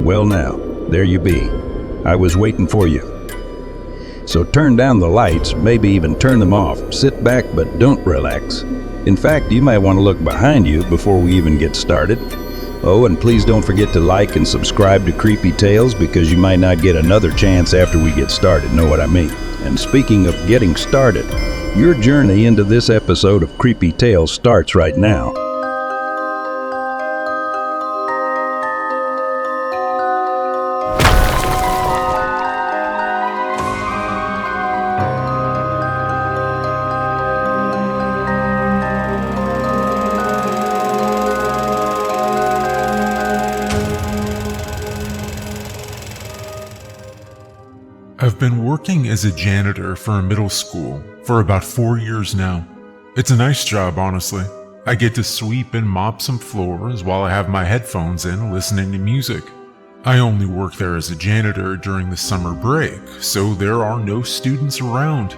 Well now, there you be. I was waiting for you. So turn down the lights, maybe even turn them off. Sit back, but don't relax. In fact, you might want to look behind you before we even get started. Oh, and please don't forget to like and subscribe to Creepy Tales, because you might not get another chance after we get started, know what I mean? And speaking of getting started, your journey into this episode of Creepy Tales starts right now. I've been working as a janitor for a middle school for about 4 years now. It's a nice job, honestly. I get to sweep and mop some floors while I have my headphones in listening to music. I only work there as a janitor during the summer break, so there are no students around.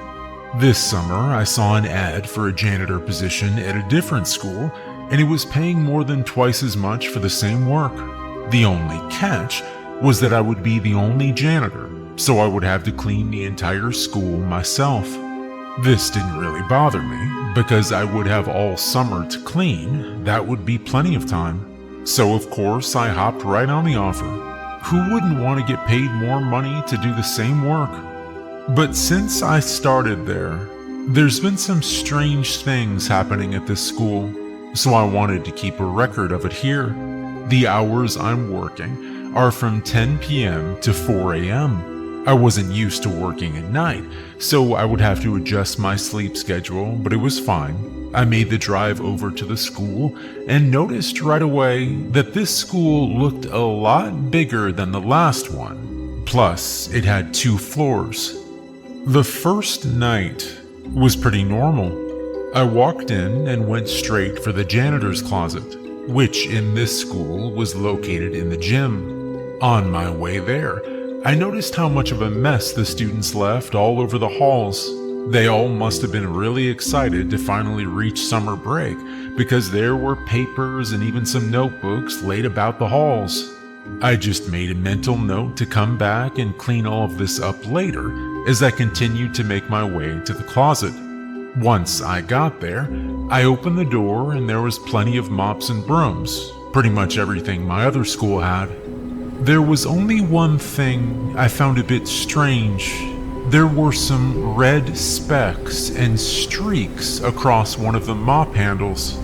This summer, I saw an ad for a janitor position at a different school, and it was paying more than twice as much for the same work. The only catch was that I would be the only janitor, so I would have to clean the entire school myself. This didn't really bother me, because I would have all summer to clean. That would be plenty of time. So of course I hopped right on the offer. Who wouldn't want to get paid more money to do the same work? But since I started there, there's been some strange things happening at this school, so I wanted to keep a record of it here. The hours I'm working are from 10 p.m. to 4 a.m. I wasn't used to working at night, so I would have to adjust my sleep schedule, but it was fine. I made the drive over to the school and noticed right away that this school looked a lot bigger than the last one. Plus, it had 2 floors. The first night was pretty normal. I walked in and went straight for the janitor's closet, which in this school was located in the gym. On my way there, I noticed how much of a mess the students left all over the halls. They all must have been really excited to finally reach summer break, because there were papers and even some notebooks laid about the halls. I just made a mental note to come back and clean all of this up later as I continued to make my way to the closet. Once I got there, I opened the door and there was plenty of mops and brooms, pretty much everything my other school had. There was only one thing I found a bit strange. There were some red specks and streaks across one of the mop handles.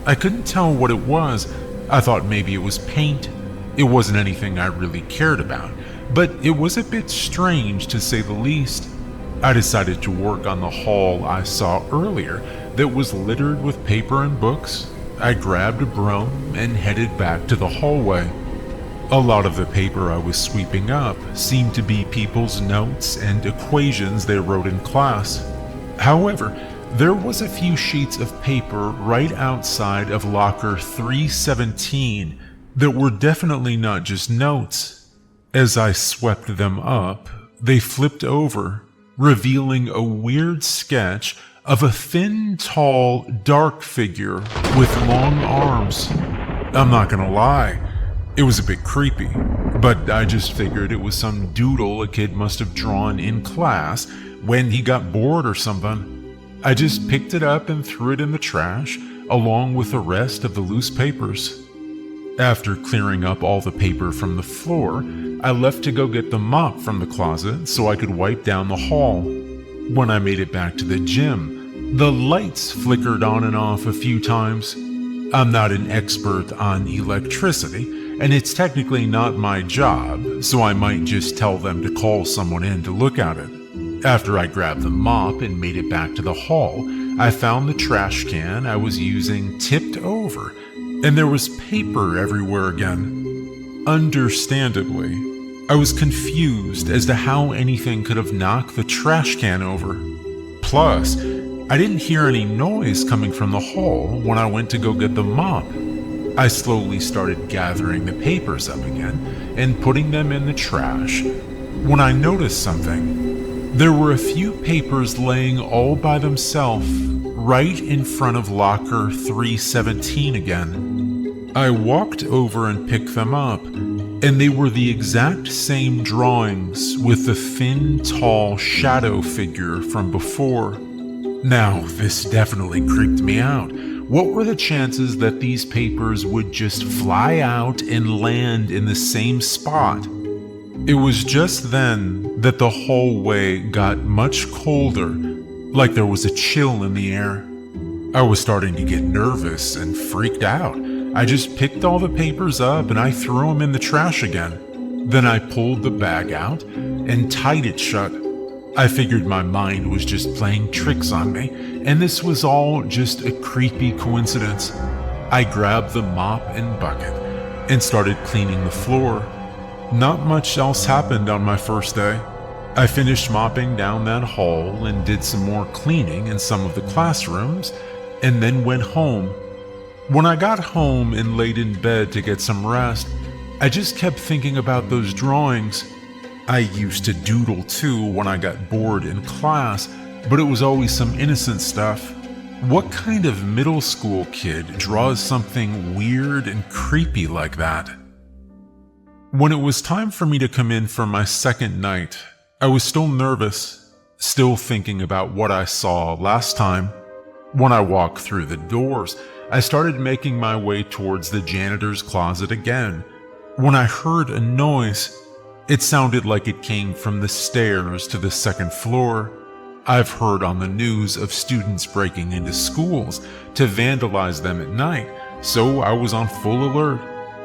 I couldn't tell what it was. I thought maybe it was paint. It wasn't anything I really cared about, but it was a bit strange to say the least. I decided to work on the hall I saw earlier that was littered with paper and books. I grabbed a broom and headed back to the hallway. A lot of the paper I was sweeping up seemed to be people's notes and equations they wrote in class. However, there was a few sheets of paper right outside of locker 317 that were definitely not just notes. As I swept them up, they flipped over, revealing a weird sketch of a thin, tall, dark figure with long arms. I'm not gonna lie, it was a bit creepy, but I just figured it was some doodle a kid must have drawn in class when he got bored or something. I just picked it up and threw it in the trash, along with the rest of the loose papers. After clearing up all the paper from the floor, I left to go get the mop from the closet so I could wipe down the hall. When I made it back to the gym, the lights flickered on and off a few times. I'm not an expert on electricity, and it's technically not my job, so I might just tell them to call someone in to look at it. After I grabbed the mop and made it back to the hall, I found the trash can I was using tipped over, and there was paper everywhere again. Understandably, I was confused as to how anything could have knocked the trash can over. Plus, I didn't hear any noise coming from the hall when I went to go get the mop. I slowly started gathering the papers up again and putting them in the trash when I noticed something. There were a few papers laying all by themselves right in front of locker 317 again. I walked over and picked them up, and they were the exact same drawings with the thin, tall shadow figure from before. Now, this definitely creeped me out. What were the chances that these papers would just fly out and land in the same spot? It was just then that the hallway got much colder, like there was a chill in the air. I was starting to get nervous and freaked out. I just picked all the papers up and I threw them in the trash again. Then I pulled the bag out and tied it shut. I figured my mind was just playing tricks on me, and this was all just a creepy coincidence. I grabbed the mop and bucket and started cleaning the floor. Not much else happened on my first day. I finished mopping down that hall and did some more cleaning in some of the classrooms, and then went home. When I got home and laid in bed to get some rest, I just kept thinking about those drawings. I used to doodle too when I got bored in class, but it was always some innocent stuff. What kind of middle school kid draws something weird and creepy like that? When it was time for me to come in for my second night, I was still nervous, still thinking about what I saw last time. When I walked through the doors, I started making my way towards the janitor's closet again. When I heard a noise, it sounded like it came from the stairs to the second floor. I've heard on the news of students breaking into schools to vandalize them at night, so I was on full alert.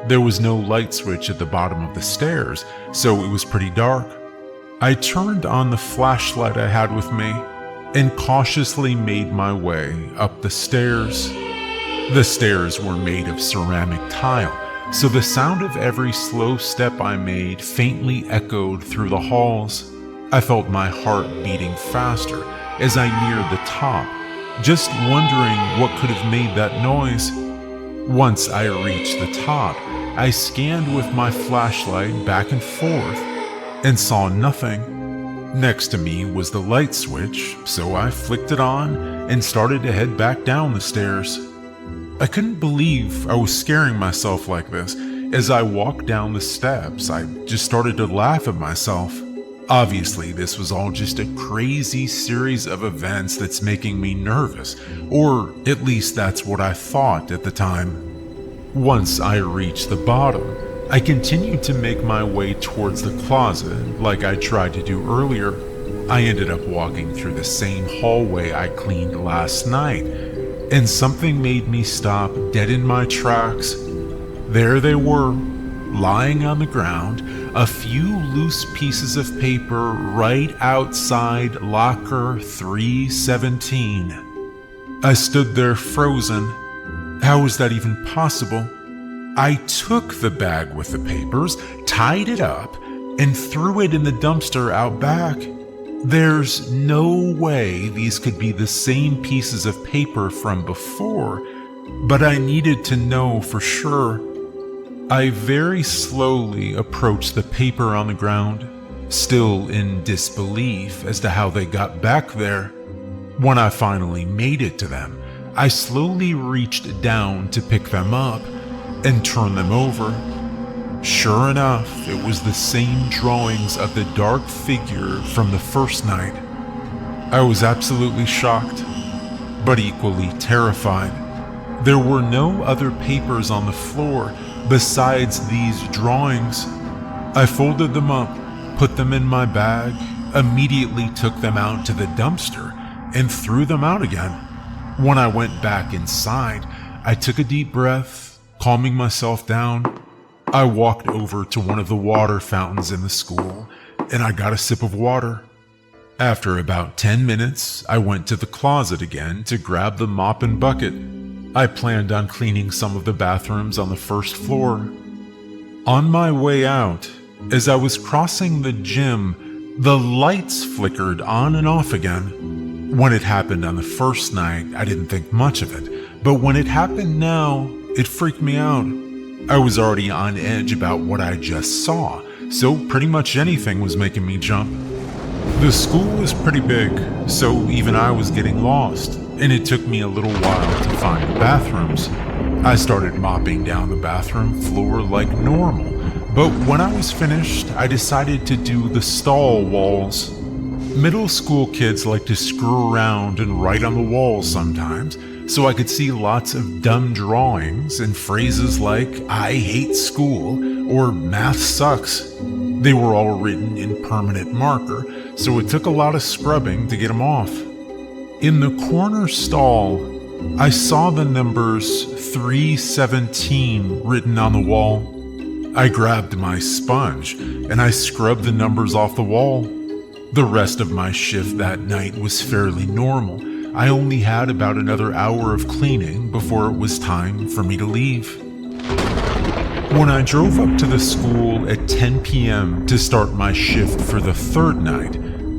There was no light switch at the bottom of the stairs, so it was pretty dark. I turned on the flashlight I had with me and cautiously made my way up the stairs. The stairs were made of ceramic tile, so the sound of every slow step I made faintly echoed through the halls. I felt my heart beating faster as I neared the top, just wondering what could have made that noise. Once I reached the top, I scanned with my flashlight back and forth and saw nothing. Next to me was the light switch, so I flicked it on and started to head back down the stairs. I couldn't believe I was scaring myself like this. As I walked down the steps, I just started to laugh at myself. Obviously, this was all just a crazy series of events that's making me nervous, or at least that's what I thought at the time. Once I reached the bottom, I continued to make my way towards the closet like I tried to do earlier. I ended up walking through the same hallway I cleaned last night, and something made me stop dead in my tracks. There they were, lying on the ground, a few loose pieces of paper right outside locker 317. I stood there frozen. How was that even possible? I took the bag with the papers, tied it up, and threw it in the dumpster out back. There's no way these could be the same pieces of paper from before, but I needed to know for sure. I very slowly approached the paper on the ground, still in disbelief as to how they got back there. When I finally made it to them, I slowly reached down to pick them up and turn them over. Sure enough, it was the same drawings of the dark figure from the first night. I was absolutely shocked, but equally terrified. There were no other papers on the floor besides these drawings. I folded them up, put them in my bag, immediately took them out to the dumpster, and threw them out again. When I went back inside, I took a deep breath, calming myself down. I walked over to one of the water fountains in the school, and I got a sip of water. After about 10 minutes, I went to the closet again to grab the mop and bucket. I planned on cleaning some of the bathrooms on the first floor. On my way out, as I was crossing the gym, the lights flickered on and off again. When it happened on the first night, I didn't think much of it, but when it happened now, it freaked me out. I was already on edge about what I just saw, so pretty much anything was making me jump. The school was pretty big, so even I was getting lost, and it took me a little while to find the bathrooms. I started mopping down the bathroom floor like normal, but when I was finished, I decided to do the stall walls. Middle school kids like to screw around and write on the walls sometimes, so I could see lots of dumb drawings and phrases like, "I hate school," or "math sucks." They were all written in permanent marker, so it took a lot of scrubbing to get them off. In the corner stall, I saw the numbers 317 written on the wall. I grabbed my sponge and I scrubbed the numbers off the wall. The rest of my shift that night was fairly normal. I only had about another hour of cleaning before it was time for me to leave. When I drove up to the school at 10 p.m. to start my shift for the third night,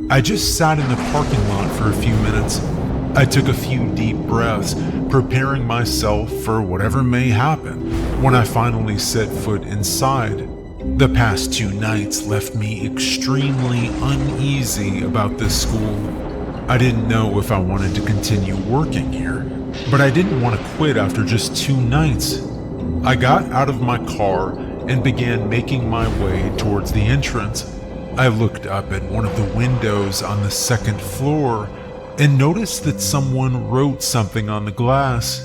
I just sat in the parking lot for a few minutes. I took a few deep breaths, preparing myself for whatever may happen when I finally set foot inside. The past 2 nights left me extremely uneasy about this school. I didn't know if I wanted to continue working here, but I didn't want to quit after just 2 nights. I got out of my car and began making my way towards the entrance. I looked up at one of the windows on the second floor and noticed that someone wrote something on the glass.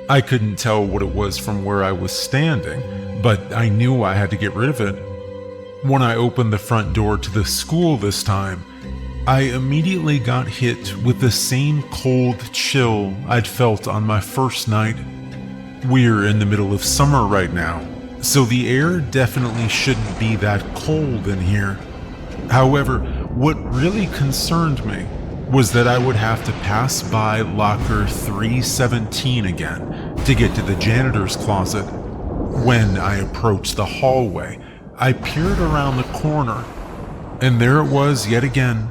I couldn't tell what it was from where I was standing, but I knew I had to get rid of it. When I opened the front door to the school this time, I immediately got hit with the same cold chill I'd felt on my first night. We're in the middle of summer right now, so the air definitely shouldn't be that cold in here. However, what really concerned me was that I would have to pass by locker 317 again to get to the janitor's closet. When I approached the hallway, I peered around the corner, and there it was yet again,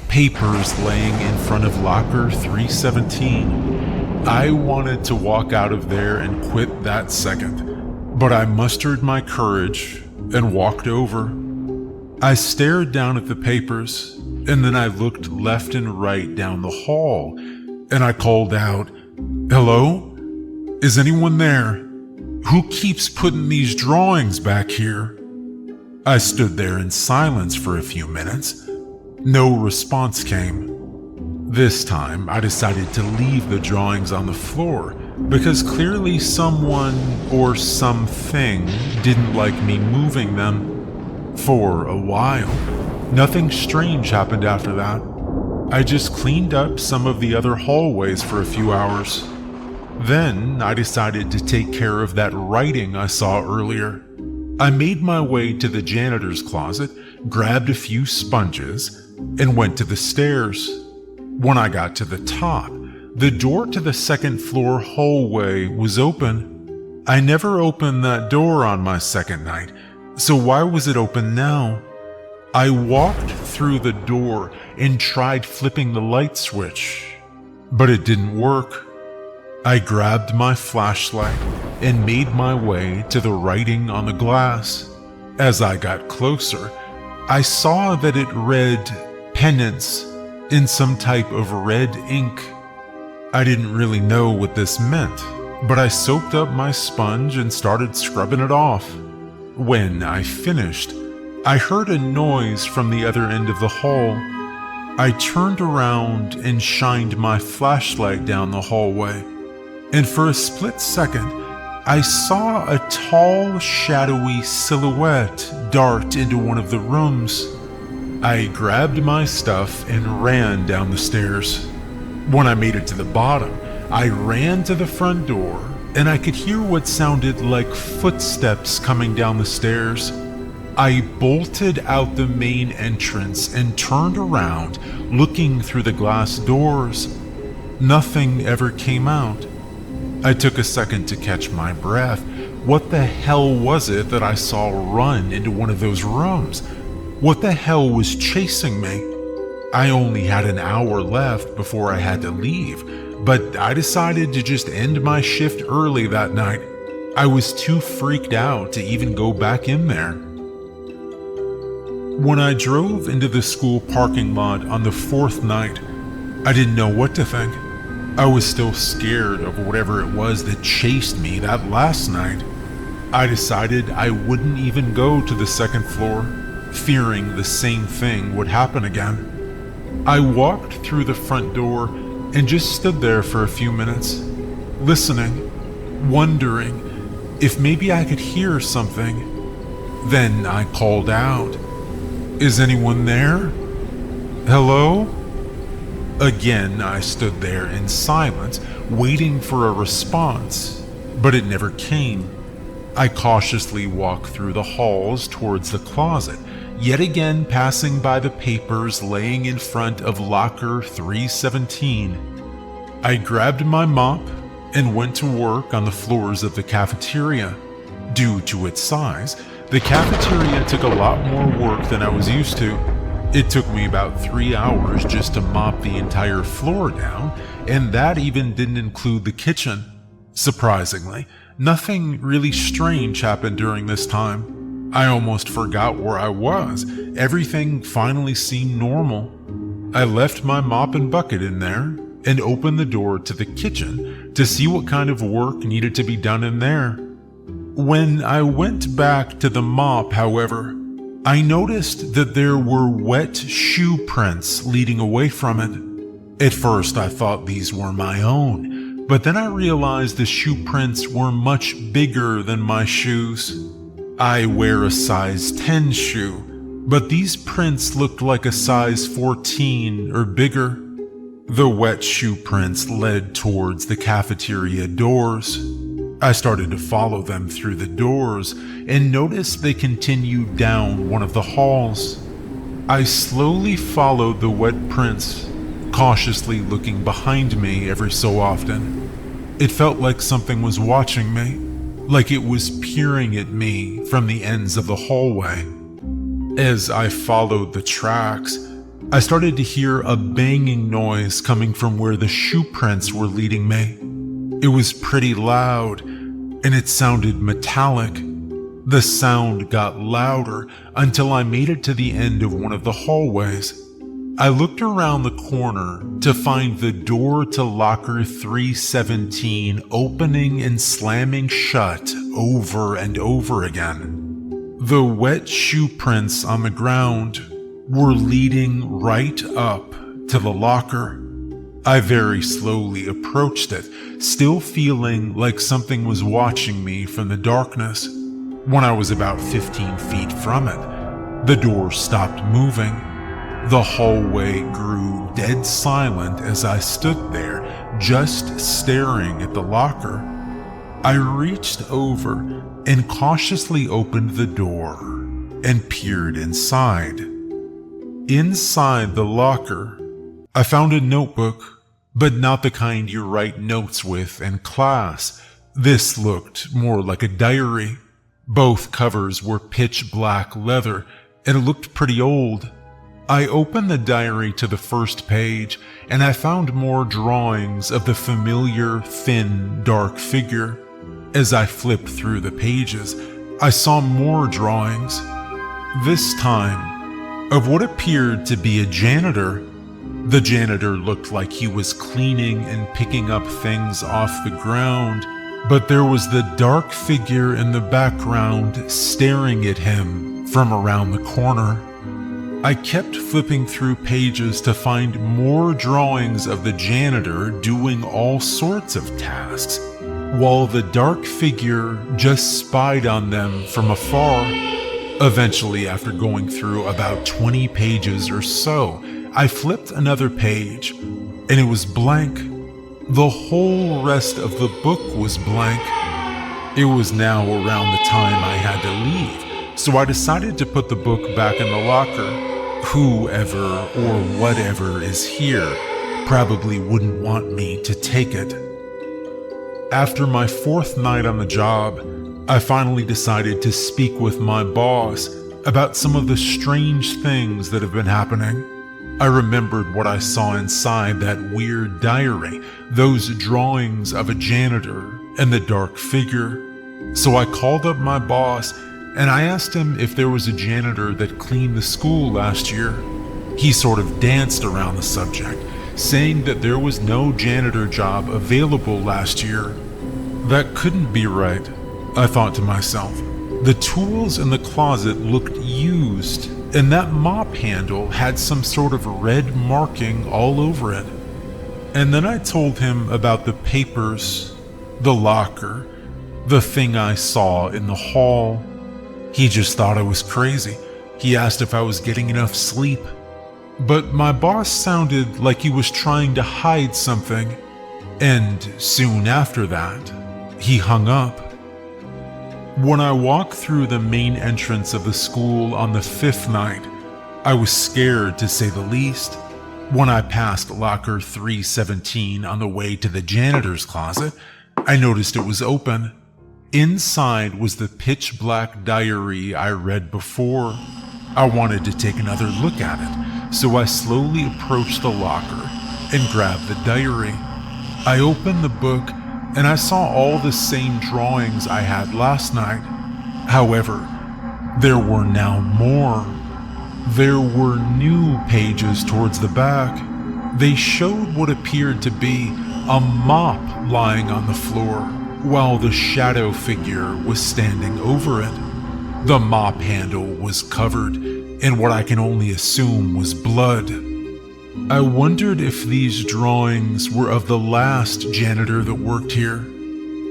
papers laying in front of locker 317. I wanted to walk out of there and quit that second, but I mustered my courage and walked over. I stared down at the papers, and then I looked left and right down the hall, and I called out, "Hello? Is anyone there? Who keeps putting these drawings back here?" I stood there in silence for a few minutes. No response came. This time, I decided to leave the drawings on the floor because clearly someone or something didn't like me moving them. For a while, nothing strange happened after that. I just cleaned up some of the other hallways for a few hours. Then I decided to take care of that writing I saw earlier. I made my way to the janitor's closet, grabbed a few sponges, and went to the stairs. When I got to the top, the door to the second floor hallway was open. I never opened that door on my second night, so why was it open now? I walked through the door and tried flipping the light switch, but it didn't work. I grabbed my flashlight and made my way to the writing on the glass. As I got closer, I saw that it read "Penance" in some type of red ink. I didn't really know what this meant, but I soaked up my sponge and started scrubbing it off. When I finished, I heard a noise from the other end of the hall. I turned around and shined my flashlight down the hallway, and for a split second, I saw a tall, shadowy silhouette dart into one of the rooms. I grabbed my stuff and ran down the stairs. When I made it to the bottom, I ran to the front door, and I could hear what sounded like footsteps coming down the stairs. I bolted out the main entrance and turned around, looking through the glass doors. Nothing ever came out. I took a second to catch my breath. What the hell was it that I saw run into one of those rooms? What the hell was chasing me? I only had an hour left before I had to leave, but I decided to just end my shift early that night. I was too freaked out to even go back in there. When I drove into the school parking lot on the fourth night, I didn't know what to think. I was still scared of whatever it was that chased me that last night. I decided I wouldn't even go to the second floor, fearing the same thing would happen again. I walked through the front door and just stood there for a few minutes, listening, wondering if maybe I could hear something. Then I called out, "Is anyone there? Hello?" Again, I stood there in silence, waiting for a response, but it never came. I cautiously walked through the halls towards the closet, yet again passing by the papers laying in front of locker 317. I grabbed my mop and went to work on the floors of the cafeteria. Due to its size, the cafeteria took a lot more work than I was used to. It took me about 3 hours just to mop the entire floor down, and that even didn't include the kitchen. Surprisingly, nothing really strange happened during this time. I almost forgot where I was. Everything finally seemed normal. I left my mop and bucket in there and opened the door to the kitchen to see what kind of work needed to be done in there. When I went back to the mop, however, I noticed that there were wet shoe prints leading away from it. At first I thought these were my own, but then I realized the shoe prints were much bigger than my shoes. I wear a size 10 shoe, but these prints looked like a size 14 or bigger. The wet shoe prints led towards the cafeteria doors. I started to follow them through the doors and noticed they continued down one of the halls. I slowly followed the wet prints, cautiously looking behind me every so often. It felt like something was watching me, like it was peering at me from the ends of the hallway. As I followed the tracks, I started to hear a banging noise coming from where the shoe prints were leading me. It was pretty loud, and it sounded metallic. The sound got louder until I made it to the end of one of the hallways. I looked around the corner to find the door to locker 317 opening and slamming shut over and over again. The wet shoe prints on the ground were leading right up to the locker. I very slowly approached it, still feeling like something was watching me from the darkness. When I was about 15 feet from it, the door stopped moving. The hallway grew dead silent as I stood there, just staring at the locker. I reached over and cautiously opened the door and peered inside. Inside the locker, I found a notebook, but not the kind you write notes with in class. This looked more like a diary. Both covers were pitch black leather, and it looked pretty old. I opened the diary to the first page, and I found more drawings of the familiar, thin, dark figure. As I flipped through the pages, I saw more drawings. This time, of what appeared to be a janitor. The janitor looked like he was cleaning and picking up things off the ground, but there was the dark figure in the background staring at him from around the corner. I kept flipping through pages to find more drawings of the janitor doing all sorts of tasks, while the dark figure just spied on them from afar. Eventually, after going through about 20 pages or so, I flipped another page, and it was blank. The whole rest of the book was blank. It was now around the time I had to leave, so I decided to put the book back in the locker. Whoever or whatever is here probably wouldn't want me to take it. After my fourth night on the job, I finally decided to speak with my boss about some of the strange things that have been happening. I remembered what I saw inside that weird diary, those drawings of a janitor and the dark figure. So I called up my boss and I asked him if there was a janitor that cleaned the school last year. He sort of danced around the subject, saying that there was no janitor job available last year. That couldn't be right, I thought to myself. The tools in the closet looked used, and that mop handle had some sort of red marking all over it. And then I told him about the papers, the locker, the thing I saw in the hall. He just thought I was crazy. He asked if I was getting enough sleep. But my boss sounded like he was trying to hide something, and soon after that, he hung up. When I walked through the main entrance of the school on the 5th night, I was scared to say the least. When I passed locker 317 on the way to the janitor's closet, I noticed it was open. Inside was the pitch black diary I read before. I wanted to take another look at it, so I slowly approached the locker and grabbed the diary. I opened the book and I saw all the same drawings I had last night. However, there were now more. There were new pages towards the back. They showed what appeared to be a mop lying on the floor, while the shadow figure was standing over it. The mop handle was covered in what I can only assume was blood. I wondered if these drawings were of the last janitor that worked here.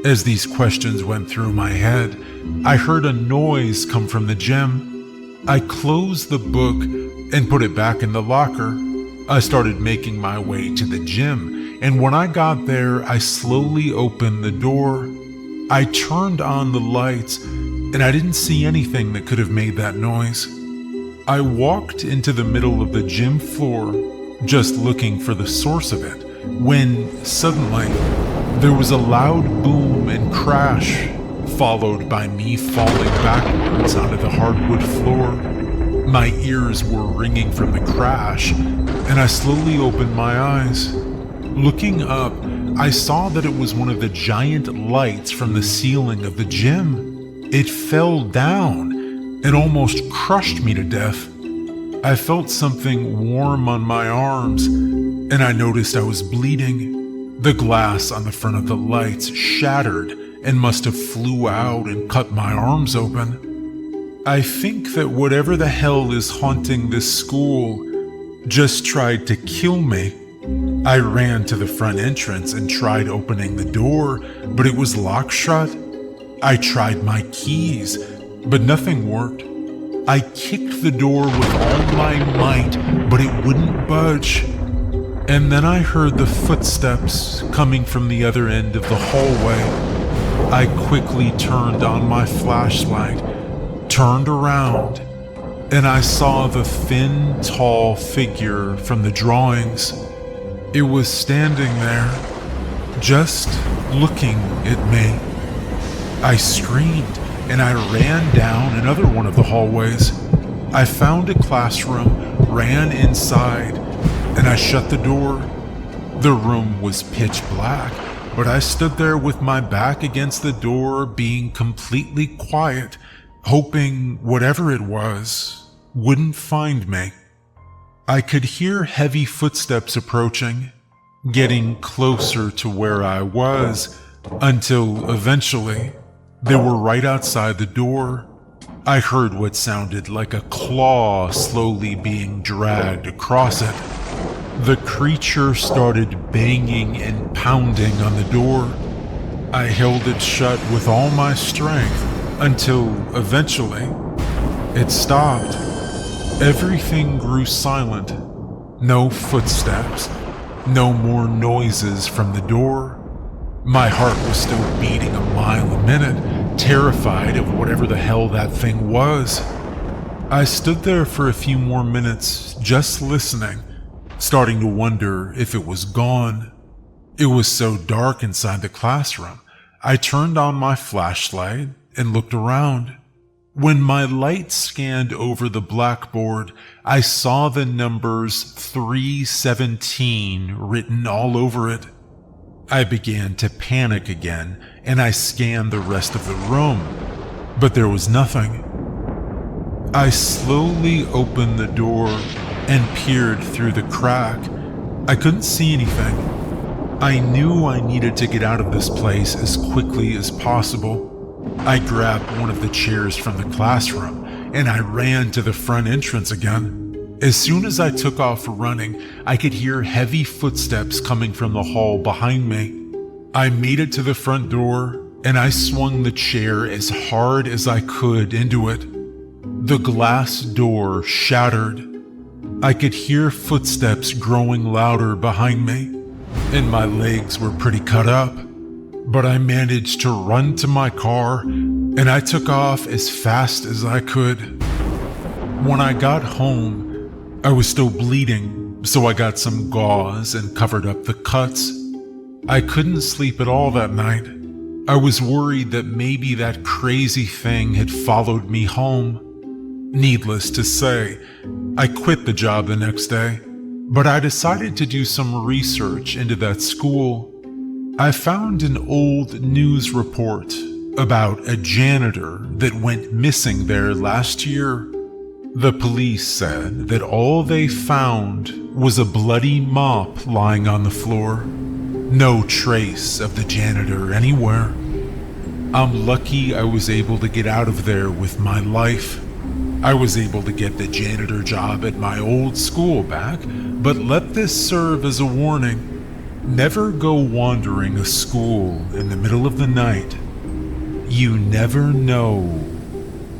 As these questions went through my head, I heard a noise come from the gym. I closed the book and put it back in the locker. I started making my way to the gym, and when I got there, I slowly opened the door. I turned on the lights, and I didn't see anything that could have made that noise. I walked into the middle of the gym floor, just looking for the source of it, when suddenly there was a loud boom and crash, followed by me falling backwards onto the hardwood floor. My ears were ringing from the crash, and I slowly opened my eyes. Looking up, I saw that it was one of the giant lights from the ceiling of the gym. It fell down and almost crushed me to death. I felt something warm on my arms, and I noticed I was bleeding. The glass on the front of the lights shattered and must have flew out and cut my arms open. I think that whatever the hell is haunting this school just tried to kill me. I ran to the front entrance and tried opening the door, but it was locked shut. I tried my keys, but nothing worked. I kicked the door with all my might, but it wouldn't budge. And then I heard the footsteps coming from the other end of the hallway. I quickly turned on my flashlight, turned around, and I saw the thin, tall figure from the drawings. It was standing there, just looking at me. I screamed, and I ran down another one of the hallways. I found a classroom, ran inside, and I shut the door. The room was pitch black, but I stood there with my back against the door, being completely quiet, hoping whatever it was wouldn't find me. I could hear heavy footsteps approaching, getting closer to where I was, until eventually they were right outside the door. I heard what sounded like a claw slowly being dragged across it. The creature started banging and pounding on the door. I held it shut with all my strength until eventually it stopped. Everything grew silent. No footsteps. No more noises from the door. My heart was still beating a mile a minute, terrified of whatever the hell that thing was. I stood there for a few more minutes, just listening, starting to wonder if it was gone. It was so dark inside the classroom. I turned on my flashlight and looked around. When my light scanned over the blackboard, I saw the numbers 317 written all over it. I began to panic again, and I scanned the rest of the room, but there was nothing. I slowly opened the door and peered through the crack, I couldn't see anything. I knew I needed to get out of this place as quickly as possible. I grabbed one of the chairs from the classroom and I ran to the front entrance again. As soon as I took off running, I could hear heavy footsteps coming from the hall behind me. I made it to the front door and I swung the chair as hard as I could into it. The glass door shattered. I could hear footsteps growing louder behind me, and my legs were pretty cut up. But I managed to run to my car, and I took off as fast as I could. When I got home, I was still bleeding, so I got some gauze and covered up the cuts. I couldn't sleep at all that night. I was worried that maybe that crazy thing had followed me home. Needless to say, I quit the job the next day, but I decided to do some research into that school. I found an old news report about a janitor that went missing there last year. The police said that all they found was a bloody mop lying on the floor. No trace of the janitor anywhere. I'm lucky I was able to get out of there with my life. I was able to get the janitor job at my old school back, but let this serve as a warning. Never go wandering a school in the middle of the night. You never know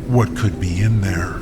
what could be in there.